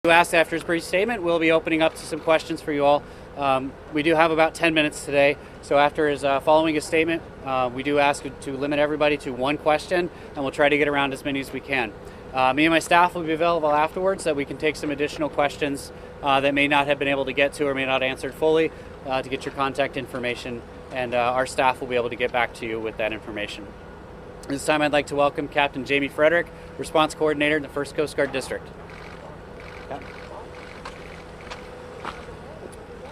Asked after his brief statement, we'll be opening up to some questions for you all. We do have about 10 minutes today, so after his following his statement, we do ask to limit everybody to one question, and we'll try to get around as many as we can. Me and my staff will be available afterwards so that we can take some additional questions that may not have been able to get to or may not answered fully to get your contact information, and our staff will be able to get back to you with that information. This time I'd like to welcome Captain Jamie Frederick, Response Coordinator in the 1st Coast Guard District.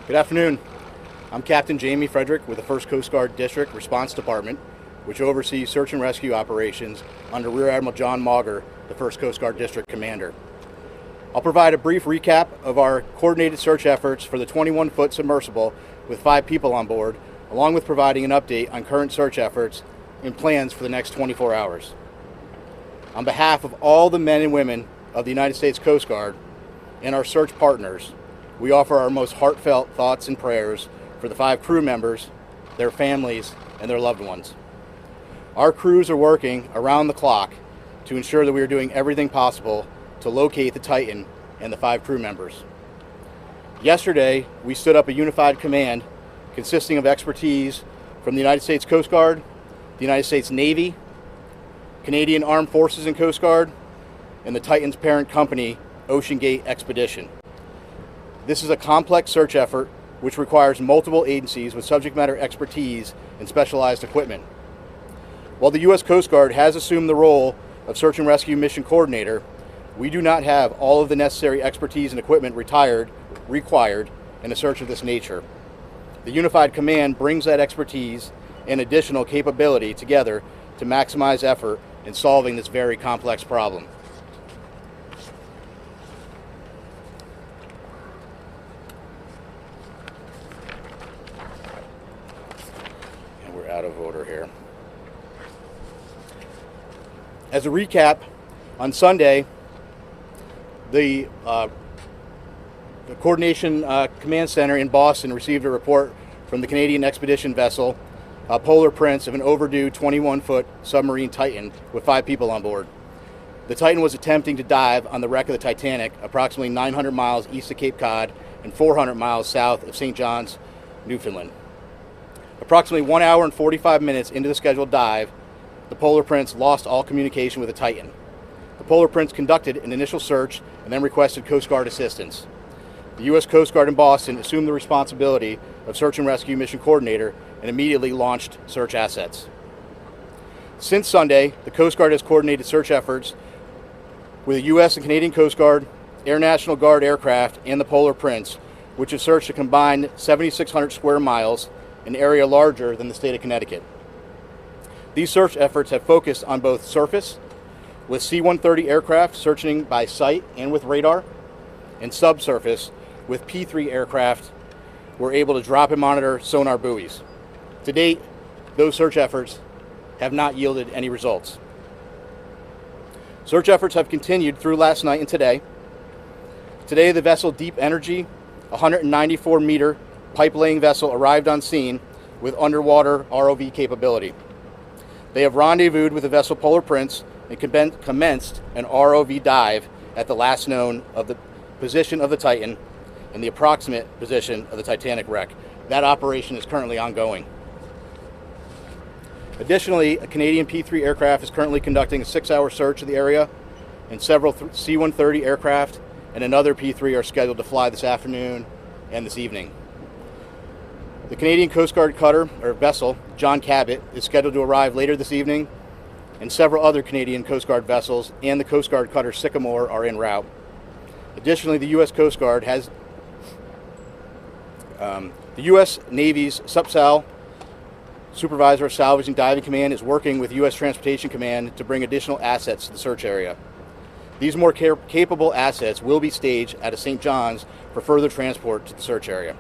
Good afternoon. I'm Captain Jamie Frederick with the 1st Coast Guard District Response Department, which oversees search and rescue operations under Rear Admiral John Mauger, the 1st Coast Guard District Commander. I'll provide a brief recap of our coordinated search efforts for the 21-foot submersible with 5 people on board, along with providing an update on current search efforts and plans for the next 24 hours. On behalf of all the men and women of the United States Coast Guard and our search partners, we offer our most heartfelt thoughts and prayers for the 5 crew members, their families, and their loved ones. Our crews are working around the clock to ensure that we are doing everything possible to locate the Titan and the 5 crew members. Yesterday, we stood up a unified command consisting of expertise from the United States Coast Guard, the United States Navy, Canadian Armed Forces and Coast Guard, and the Titan's parent company, Ocean Gate Expedition. This is a complex search effort which requires multiple agencies with subject matter expertise and specialized equipment. While the U.S. Coast Guard has assumed the role of Search and Rescue Mission Coordinator, we do not have all of the necessary expertise and equipment required in a search of this nature. The Unified Command brings that expertise and additional capability together to maximize effort in solving this very complex problem. Out of order here. As a recap, on Sunday, the Coordination Command Center in Boston received a report from the Canadian expedition vessel Polar Prince of an overdue 21-foot submarine Titan with 5 people on board. The Titan was attempting to dive on the wreck of the Titanic approximately 900 miles east of Cape Cod and 400 miles south of St. John's, Newfoundland. Approximately 1 hour and 45 minutes into the scheduled dive, the Polar Prince lost all communication with the Titan. The Polar Prince conducted an initial search and then requested Coast Guard assistance. The U.S. Coast Guard in Boston assumed the responsibility of Search and Rescue Mission Coordinator and immediately launched search assets. Since Sunday, the Coast Guard has coordinated search efforts with the U.S. and Canadian Coast Guard, Air National Guard aircraft, and the Polar Prince, which has searched a combined 7,600 square miles, an area larger than the state of Connecticut. These search efforts have focused on both surface, with C-130 aircraft searching by sight and with radar, and subsurface, with P-3 aircraft were able to drop and monitor sonar buoys. To date, those search efforts have not yielded any results. Search efforts have continued through last night and today. Today, the vessel Deep Energy, a 194-meter pipe-laying vessel, arrived on scene with underwater ROV capability. They have rendezvoused with the vessel Polar Prince and commenced an ROV dive at the last known of the position of the Titan and the approximate position of the Titanic wreck. That operation is currently ongoing. Additionally, a Canadian P-3 aircraft is currently conducting a 6-hour search of the area, and several C-130 aircraft and another P-3 are scheduled to fly this afternoon and this evening. The Canadian Coast Guard cutter, or vessel, John Cabot, is scheduled to arrive later this evening, and several other Canadian Coast Guard vessels and the Coast Guard cutter Sycamore are en route. Additionally, the U.S. Coast Guard has the U.S. Navy's SUPSAL, Supervisor of Salvage and Diving Command, is working with U.S. Transportation Command to bring additional assets to the search area. These more capable assets will be staged out of St. John's for further transport to the search area.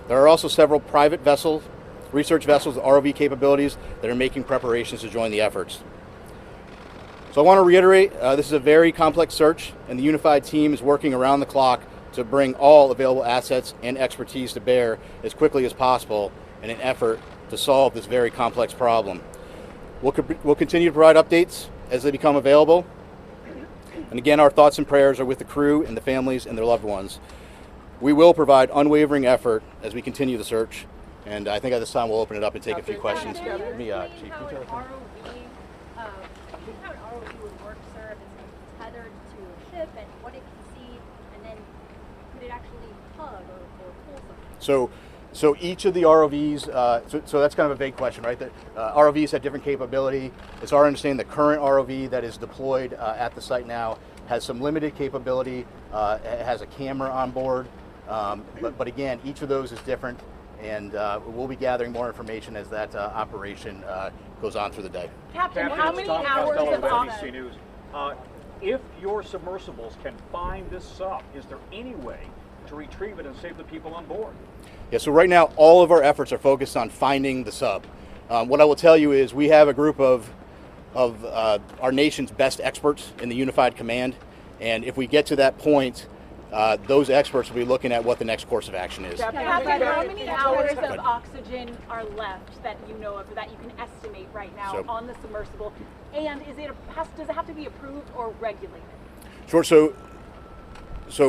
There are also several private vessels, research vessels with ROV capabilities that are making preparations to join the efforts. So I want to reiterate, this is a very complex search, and the unified team is working around the clock to bring all available assets and expertise to bear as quickly as possible in an effort to solve this very complex problem. We'll continue to provide updates as they become available. And again, our thoughts and prayers are with the crew and the families and their loved ones. We will provide unwavering effort as we continue the search. And I think at this time we'll open it up and take a few questions. How an ROV would work, sir, if it's tethered to a ship and what it can see, and then could it actually tug or pull something? So each of the ROVs, so that's kind of a vague question, right? The ROVs have different capability. It's our understanding the current ROV that is deployed at the site now has some limited capability. It has a camera on board, but again, each of those is different, and we'll be gathering more information as that operation goes on through the day. Captain, how many hours of NBC News. If your submersibles can find this sub, is there any way to retrieve it and save the people on board? Yeah, so right now all of our efforts are focused on finding the sub. What I will tell you is we have a group of our nation's best experts in the Unified Command, and if we get to that point, those experts will be looking at what the next course of action is. Captain, How many hours of oxygen are left that you know of, that you can estimate right now on the submersible? And does it have to be approved or regulated? Sure. So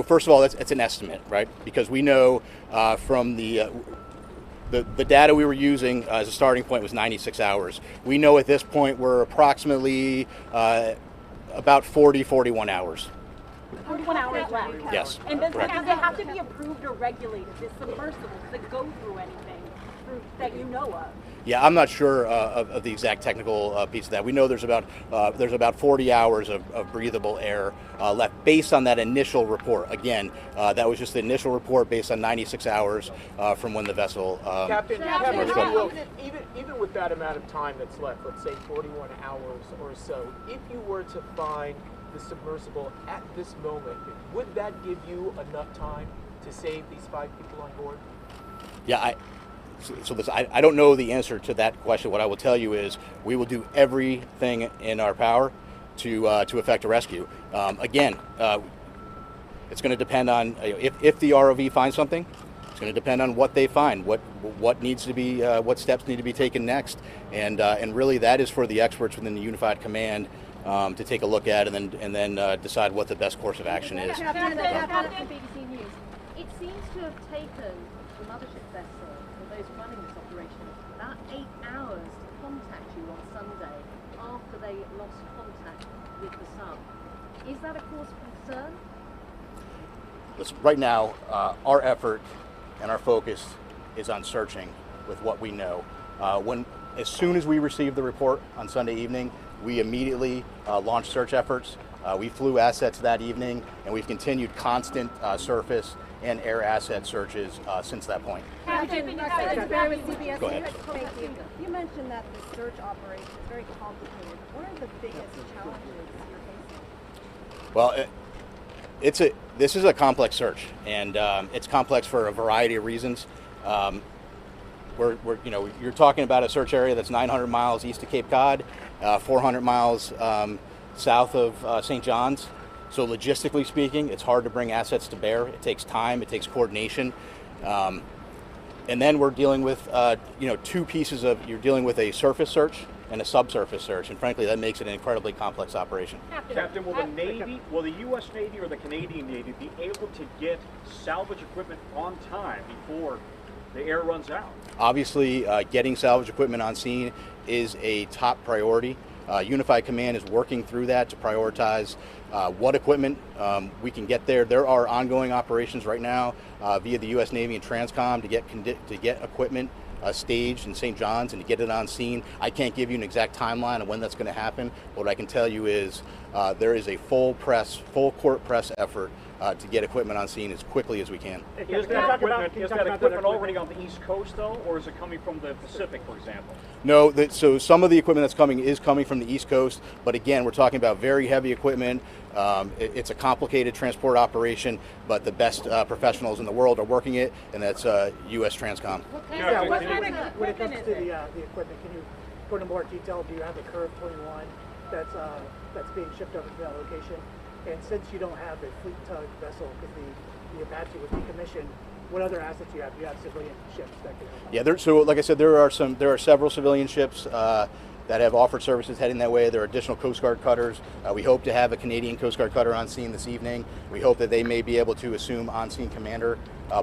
first of all, it's an estimate, right? Because we know from the data we were using as a starting point was 96 hours. We know at this point we're approximately about 41 hours. 41 hours left. Yes. And does it have to be approved or regulated, this submersible? Does it go through anything that you know of? Yeah, I'm not sure of the exact technical piece of that. We know there's about 40 hours of breathable air left based on that initial report. Again, that was just the initial report based on 96 hours from when the vessel. Captain, even with that amount of time that's left, let's say 41 hours or so, if you were to find the submersible at this moment, would that give you enough time to save these 5 people on board? Yeah, I don't know the answer to that question. What I will tell you is we will do everything in our power to effect a rescue. Again, it's going to depend on if the ROV finds something. It's going to depend on what they find, what needs to be, what steps need to be taken next, and really that is for the experts within the Unified Command to take a look at and then decide what the best course of action is. Captain, BBC News. It seems to have taken the mothership vessel, or those running this operation, about 8 hours to contact you on Sunday after they lost contact with the sub. Is that a cause for concern? Listen, right now, our effort and our focus is on searching with what we know. As soon as we received the report on Sunday evening, we immediately launched search efforts. We flew assets that evening, and we've continued constant surface and air asset searches since that point. Captain, Go ahead. You mentioned that the search operation is very complicated. What are the biggest challenges you're facing? Well, this is a complex search, and it's complex for a variety of reasons. You're talking about a search area that's 900 miles east of Cape Cod, 400 miles south of St. John's. So logistically speaking, it's hard to bring assets to bear. It takes time, it takes coordination. And then we're dealing with, two pieces of, you're dealing with a surface search and a subsurface search. And frankly, that makes it an incredibly complex operation. Captain, will the U.S. Navy or the Canadian Navy be able to get salvage equipment on time before the air runs out? Obviously, getting salvage equipment on scene is a top priority. Unified Command is working through that to prioritize what equipment we can get there. There are ongoing operations right now via the U.S. Navy and Transcom to get equipment staged in St. John's and to get it on scene. I can't give you an exact timeline of when that's going to happen. What I can tell you is there is a full court press effort to get equipment on scene as quickly as we can. Is that equipment already on the East Coast, though, or is it coming from the Pacific, for example? No, so some of the equipment that's coming is coming from the East Coast, but again, we're talking about very heavy equipment. It's a complicated transport operation, but the best professionals in the world are working it, and that's U.S. Transcom. When it comes to the equipment, can you go into more detail? Do you have the Curve 21 that's being shipped over to that location? And since you don't have a fleet tug vessel because the Apache was decommissioned, what other assets do you have? Do you have civilian ships that can help out? Yeah, so like I said, there are several civilian ships that have offered services heading that way. There are additional Coast Guard cutters. We hope to have a Canadian Coast Guard cutter on scene this evening. We hope that they may be able to assume on-scene commander.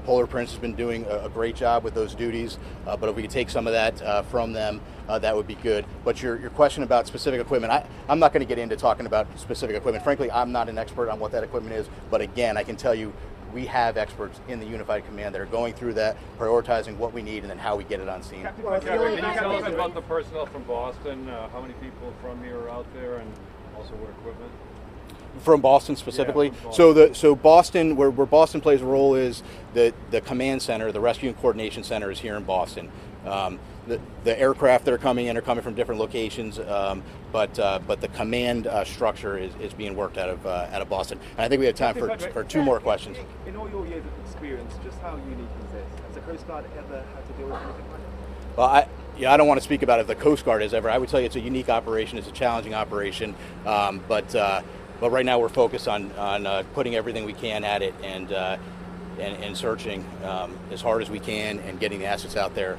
Polar Prince has been doing a great job with those duties, but if we could take some of that from them, that would be good. But your question about specific equipment, I'm not going to get into talking about specific equipment. Frankly, I'm not an expert on what that equipment is, but again, I can tell you we have experts in the Unified Command that are going through that, prioritizing what we need, and then how we get it on scene. Can you tell us about the personnel from Boston? How many people from here are out there, and also what equipment? From Boston specifically. Yeah, from Boston. So Boston, where Boston plays a role is the command center, the rescue and coordination center is here in Boston. The aircraft that are coming in are coming from different locations, but the command structure is being worked out of Boston. And I think we have time for two more questions. In all your years of experience, just how unique is this? Has the Coast Guard ever had to deal with anything like that? Well, I don't want to speak about if the Coast Guard has ever. I would tell you it's a unique operation. It's a challenging operation, but right now we're focused on putting everything we can at it and searching as hard as we can and getting the assets out there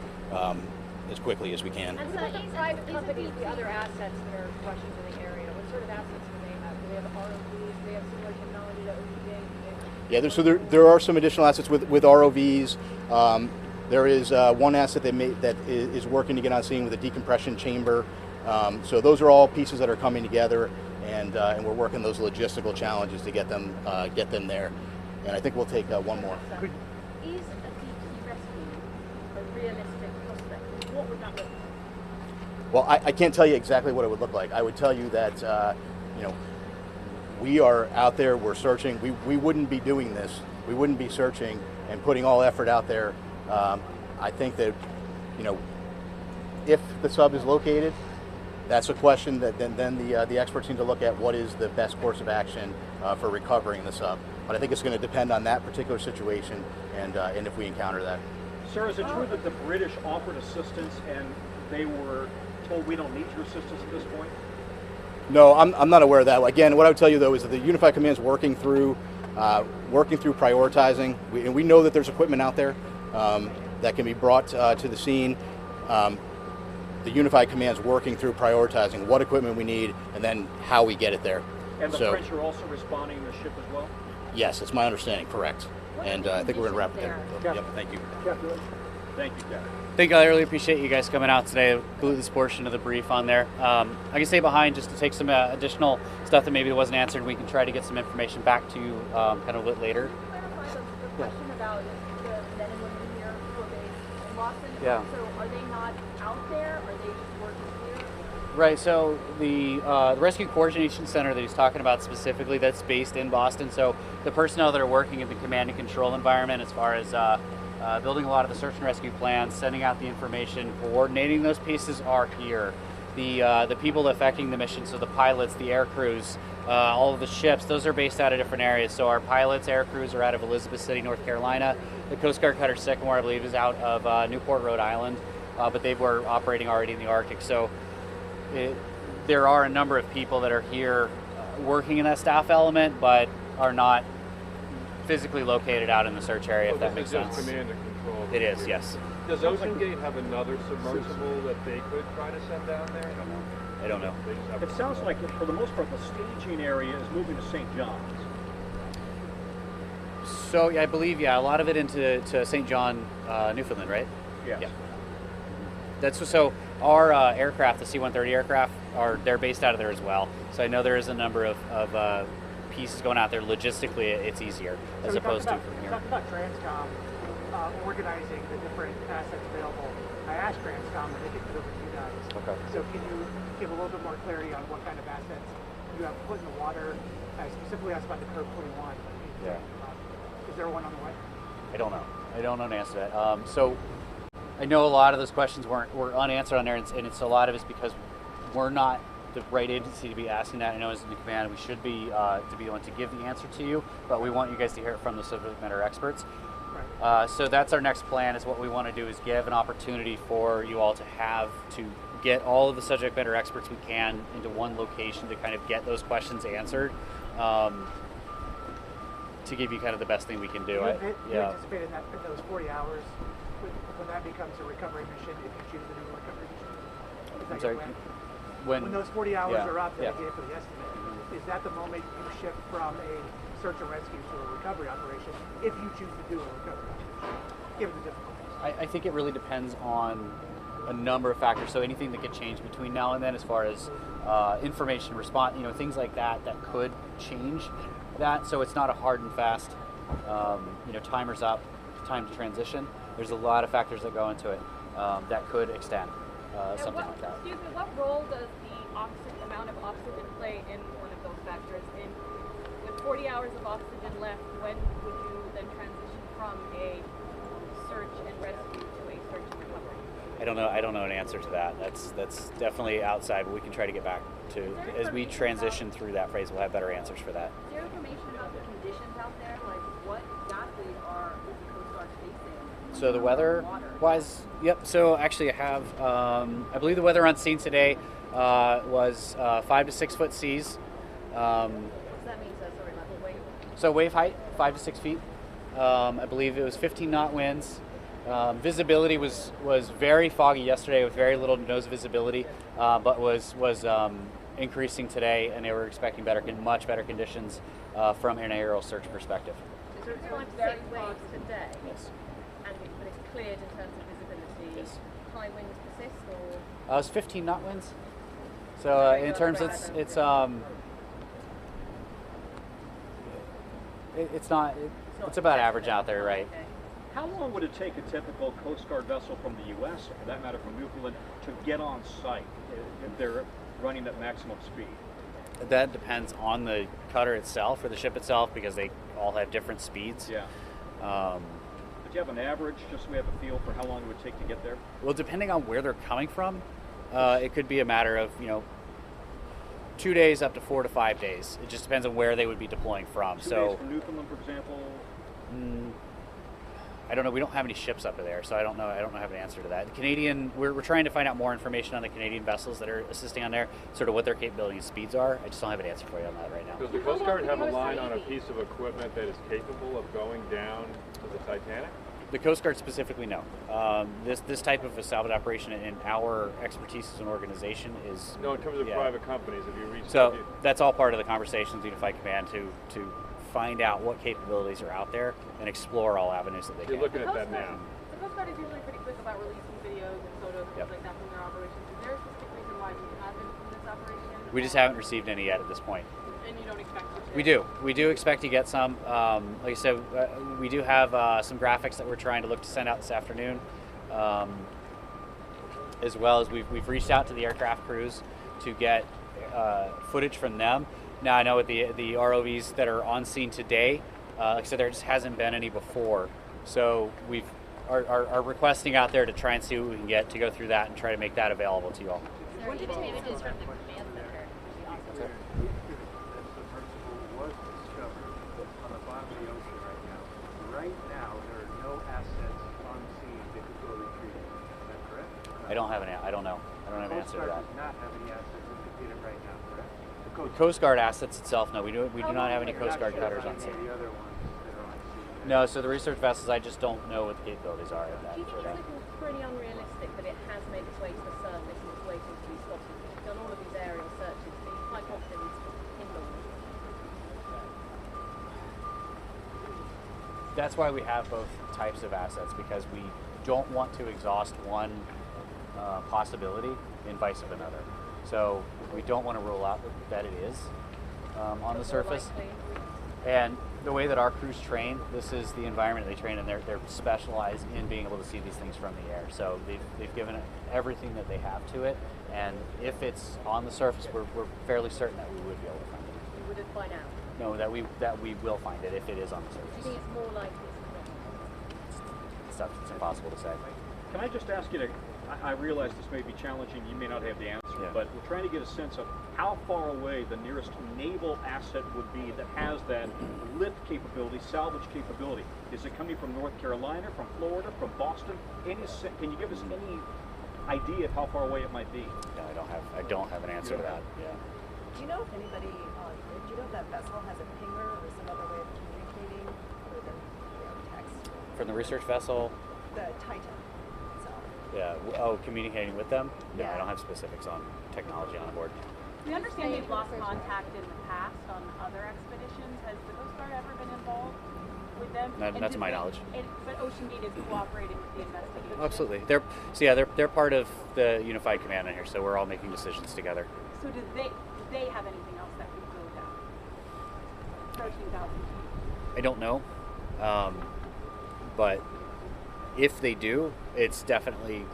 as quickly as we can. And so these private companies, the other assets that are questions in the area, what sort of assets do they have? Do they have ROVs? Do they have similar technology to OPA? Yeah, so there are some additional assets with ROVs. There is one asset that is working to get on scene with a decompression chamber. So those are all pieces that are coming together, and we're working those logistical challenges to get them there. And I think we'll take one more. Is a deep sea rescue a realistic prospect? What would that look like? Well, I can't tell you exactly what it would look like. I would tell you that we are out there, we're searching. We wouldn't be doing this. We wouldn't be searching and putting all effort out there. I think that, if the sub is located, that's a question that then the experts need to look at what is the best course of action for recovering the sub. But I think it's going to depend on that particular situation and if we encounter that. Sir, is it true that the British offered assistance and they were told we don't need your assistance at this point? No, I'm not aware of that. Again, what I would tell you though is that the Unified Command is working through prioritizing. We know that there's equipment out there that can be brought to the scene. The Unified Command is working through prioritizing what equipment we need and then how we get it there. And the French are also responding to the ship as well? Yes, it's my understanding, correct. And I think we're going to wrap it there. Yep, thank you. Thank you, Captain. Thank you. I really appreciate you guys coming out today. Include this portion of the brief on there. I can stay behind just to take some additional stuff that maybe wasn't answered. We can try to get some information back to you kind of a bit later. Can you clarify the question about the men and women here who are based in Boston? Yeah. So are they not out there? Are they just working here? Right, so the Rescue Coordination Center that he's talking about specifically, that's based in Boston. So the personnel that are working in the command and control environment as far as building a lot of the search and rescue plans, sending out the information, coordinating those pieces are here. The people affecting the mission, so the pilots, the air crews, all of the ships, those are based out of different areas. So our pilots, air crews are out of Elizabeth City, North Carolina. The Coast Guard cutter Sycamore, I believe, is out of Newport, Rhode Island, but they were operating already in the Arctic. So there are a number of people that are here working in that staff element, but are not physically located out in the search area, if that makes sense. This is just command and control. It is, yes. Does Ocean Gate have another submersible that they could try to send down there? I don't know. They just have It sounds like, for the most part, the staging area is moving to St. John's. So yeah, I believe, a lot of it into St. John, Newfoundland, right? Yes. Yeah. That's so. Our aircraft, the C-130 aircraft, they're based out of there as well. So I know there is a number of pieces going out there. Logistically, it's easier as opposed to from here. Talk about Transcom organizing the different assets available. I asked Transcom, and they kicked it over to you guys. Okay. So can you give a little bit more clarity on what kind of assets you have put in the water? I specifically asked about the Curve 21. Yeah. Is there one on the way? I don't know. I don't know the answer to that. So I know a lot of those questions were unanswered on there, and it's a lot of it's because we're not the right agency to be asking that. I know as in the command we should be to be able to give the answer to you, but we want you guys to hear it from the subject matter experts. Right. So that's our next plan. Is what we want to do is give an opportunity for you all to get all of the subject matter experts we can into one location to kind of get those questions answered. To give you kind of the best thing we can do. You anticipate in those 40 hours when that becomes a recovery mission if you choose to do a recovery mission? Is that I'm sorry. your plan? when those 40 hours yeah, are up that yeah. I gave for the estimate, is that the moment you shift from a search and rescue to a recovery operation, if you choose to do a recovery operation, given the difficulties? I think it really depends on a number of factors. So anything that could change between now and then, as far as information response, things like that could change that. So it's not a hard and fast, timer's up, time to transition. There's a lot of factors that go into it that could extend something like that. Excuse me, what role does the amount of oxygen play in one of those factors? With 40 hours of oxygen left, when would you then transition from a search and rescue to a search and recovery? I don't know an answer to that. That's definitely outside, but we can try to get back to, as we transition through that phase, we'll have better answers for that. Is there information about the conditions out there? Like, what exactly is the Coast Guard facing? So the weather-wise, yep. So actually I have, I believe the weather on scene today was 5 to 6 foot seas. What does that mean? So, sorry, level wave? So wave height, 5 to 6 feet. I believe it was 15 knot winds. Visibility was very foggy yesterday with very little to no visibility, but was increasing today, and they were expecting much better conditions from an aerial search perspective. So it's 5 to 6 waves today? Yes. But it's cleared in terms of visibility? Yes. High winds persist, or? It was 15 knot winds. So in terms, it's about average out there, right? Okay. How long would it take a typical Coast Guard vessel from the U.S., or for that matter from Newfoundland, to get on site if they're running at maximum speed? That depends on the cutter itself or the ship itself, because they all have different speeds. Yeah. But do you have an average, just so we have a feel for how long it would take to get there? Well, depending on where they're coming from, it could be a matter of 2 days up to 4 to 5 days. It just depends on where they would be deploying from. 2 days from Newfoundland, for example. I don't know. We don't have any ships up there, so I don't know. I don't have an answer to that. The Canadian, we're trying to find out more information on the Canadian vessels that are assisting on there, sort of what their capability and speeds are. I just don't have an answer for you on that right now. Does the Coast Guard have a line on a piece of equipment that is capable of going down to the Titanic? The Coast Guard specifically, no. This type of a salvage operation in our expertise as an organization is... No, in terms of private companies, have you reached... So that's all part of the conversations with Unified Command to find out what capabilities are out there and explore all avenues that they can. You're looking at that now. The Coast Guard is usually pretty quick about releasing videos and photos and things like that from their operations. Is there a specific reason why you haven't from this operation? We just haven't received any yet at this point. And you don't expect to? We do expect to get some. Like I said, we do have some graphics that we're trying to look to send out this afternoon, as well as we've reached out to the aircraft crews to get footage from them. Now I know with the ROVs that are on scene today, like I said, there just hasn't been any before. So we are requesting out there to try and see what we can get to go through that and try to make that available to you all. What did images from the command center? That submersible was discovered on the bottom of the ocean right now. Right now, there are no assets on scene that could go retrieve it. Is that correct? I don't know. I don't have an answer to that. Coast Guard does not have any assets that could get it right now, correct? The Coast Guard assets itself, no. We do not have any Coast Guard cutters on scene. The other ones that are on scene. No, so the research vessels, I just don't know what the capabilities are of that. Do you think it's looking pretty unrealistic that it has made its way to the surface and it's waiting to be spotted? You've done all of these aerial searches. Are you quite confident it's hidden? That's why we have both types of assets, because we don't want to exhaust one possibility in vice of another. So we don't want to rule out that it is on the surface. And the way that our crews train, this is the environment they train in. They're specialized in being able to see these things from the air. So they've given it everything that they have to it. And if it's on the surface, we're fairly certain that we would be able to find it. You wouldn't find out? No, that we will find it if it is on the surface. Do you think it's more likely it's not? It's impossible to say. Can I just ask you to, I realize this may be challenging, you may not have the answer, but we're trying to get a sense of how far away the nearest naval asset would be that has that lift capability, salvage capability. Is it coming from North Carolina, from Florida, from Boston? Can you give us any idea of how far away it might be? No, I don't have an answer to that. Yeah. Do you know if anybody, do you know if that vessel has a pinger or some other way of communicating other than text? From the research vessel? The Titan itself. Yeah. Communicating with them? No, I don't have specifics on technology on board. We understand they've lost contact in the past on other expeditions. Has the Coast Guard ever been involved with them? Not to my knowledge. But Ocean Gate is cooperating with the investigation. Absolutely. They're part of the unified command in here, so we're all making decisions together. So do they have anything else that could go down? 13,000 feet. I don't know, but if they do, it's definitely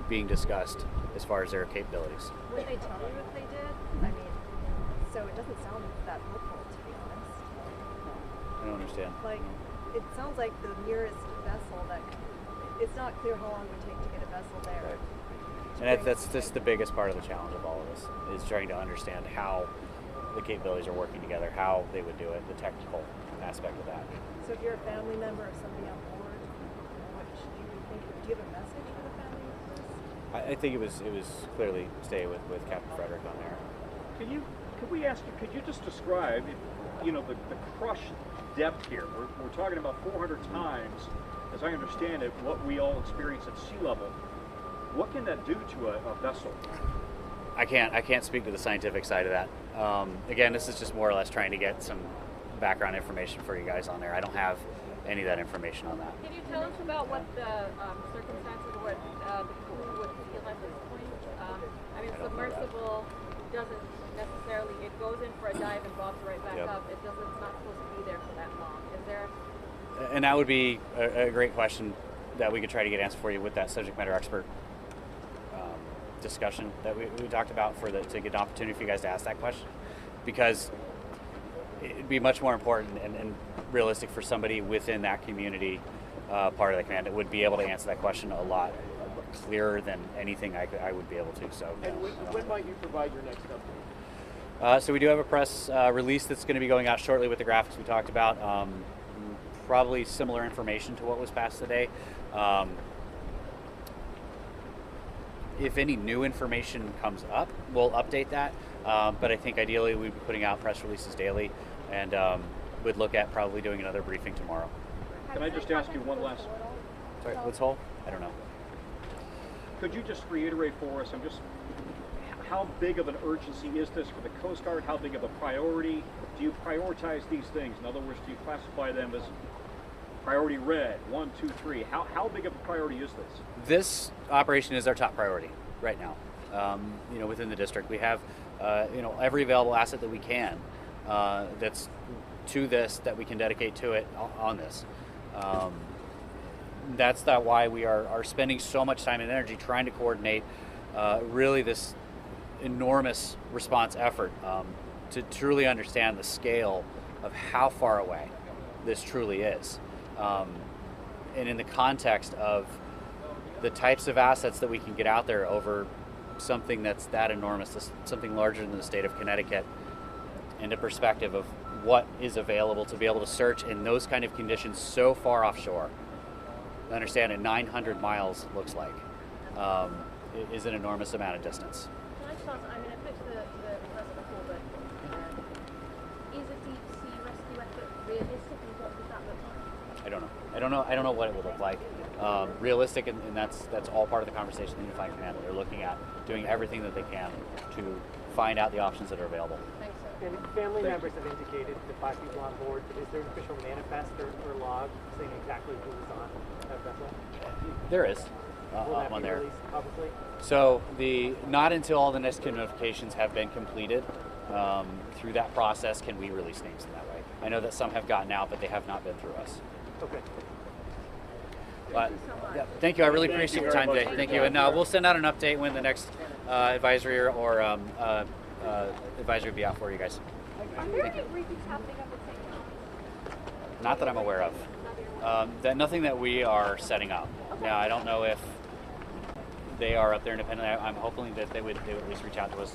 being discussed as far as their capabilities. Would they tell you if they did? I mean, so it doesn't sound that hopeful, to be honest. I don't understand. Like, it sounds like the nearest vessel that it's not clear how long it would take to get a vessel there. Right. And that's just the biggest part of the challenge of all of this, is trying to understand how the capabilities are working together, how they would do it, the technical aspect of that. So if you're a family member of somebody on board, what should you think? Do you have a message for the family members? I think it was clearly stay with Captain Frederick on there. Could you just describe, the crush depth here? We're talking about 400 times, as I understand it, what we all experience at sea level. What can that do to a vessel? I can't speak to the scientific side of that. Again, this is just more or less trying to get some background information for you guys on there. I don't have any of that information on that. Can you tell us about what the circumstances, what the crew would feel at this point? Submersible doesn't necessarily, it goes in for a dive and bobs right back up. It's not supposed to be there for that long. Is there? And that would be a great question that we could try to get answered for you with that subject matter expert discussion that we talked about to get an opportunity for you guys to ask that question, because it'd be much more important and realistic for somebody within that community part of the command that would be able to answer that question a lot clearer than anything I would be able to. So, and when might you provide your next update? So we do have a press release that's going to be going out shortly with the graphics we talked about. Probably similar information to what was passed today. If any new information comes up, we'll update that. But I think ideally we'd be putting out press releases daily, and would look at probably doing another briefing tomorrow. Can I just ask you one last? Sorry, what's whole? I don't know. Could you just reiterate for us? How big of an urgency is this for the Coast Guard? How big of a priority? Do you prioritize these things? In other words, do you classify them as priority red, 1, 2, 3? How big of a priority is this? This operation is our top priority right now. Within the district, we have every available asset that we can that's to this that we can dedicate to it on this. That's why we are spending so much time and energy trying to coordinate really this enormous response effort to truly understand the scale of how far away this truly is. And in the context of the types of assets that we can get out there over something that's that enormous, something larger than the state of Connecticut, into perspective of what is available to be able to search in those kind of conditions so far offshore. Understand, 900 miles looks like is an enormous amount of distance. Can I just ask, I put to the person before, but is a deep sea rescue effort realistic, and what does that look like? I don't know what it would look like. Realistic, and that's all part of the conversation in the Unified Command. They're looking at doing everything that they can to find out the options that are available. Thanks. And family members have indicated the 5 people on board. Is there an official manifest or log saying exactly who was on that vessel? There is Will that one be there. released publicly? So not until all the NIST notifications have been completed, through that process can we release names in that way. I know that some have gotten out, but they have not been through us. Okay. But yeah, thank you. I really appreciate your time today. Thank you. And we'll send out an update when the next advisory or advisory will be out for you guys. Are there any briefings happening up at St. John's? Not that I'm aware of. Nothing that we are setting up. Now, I don't know if they are up there independently. I'm hoping that they would at least reach out to us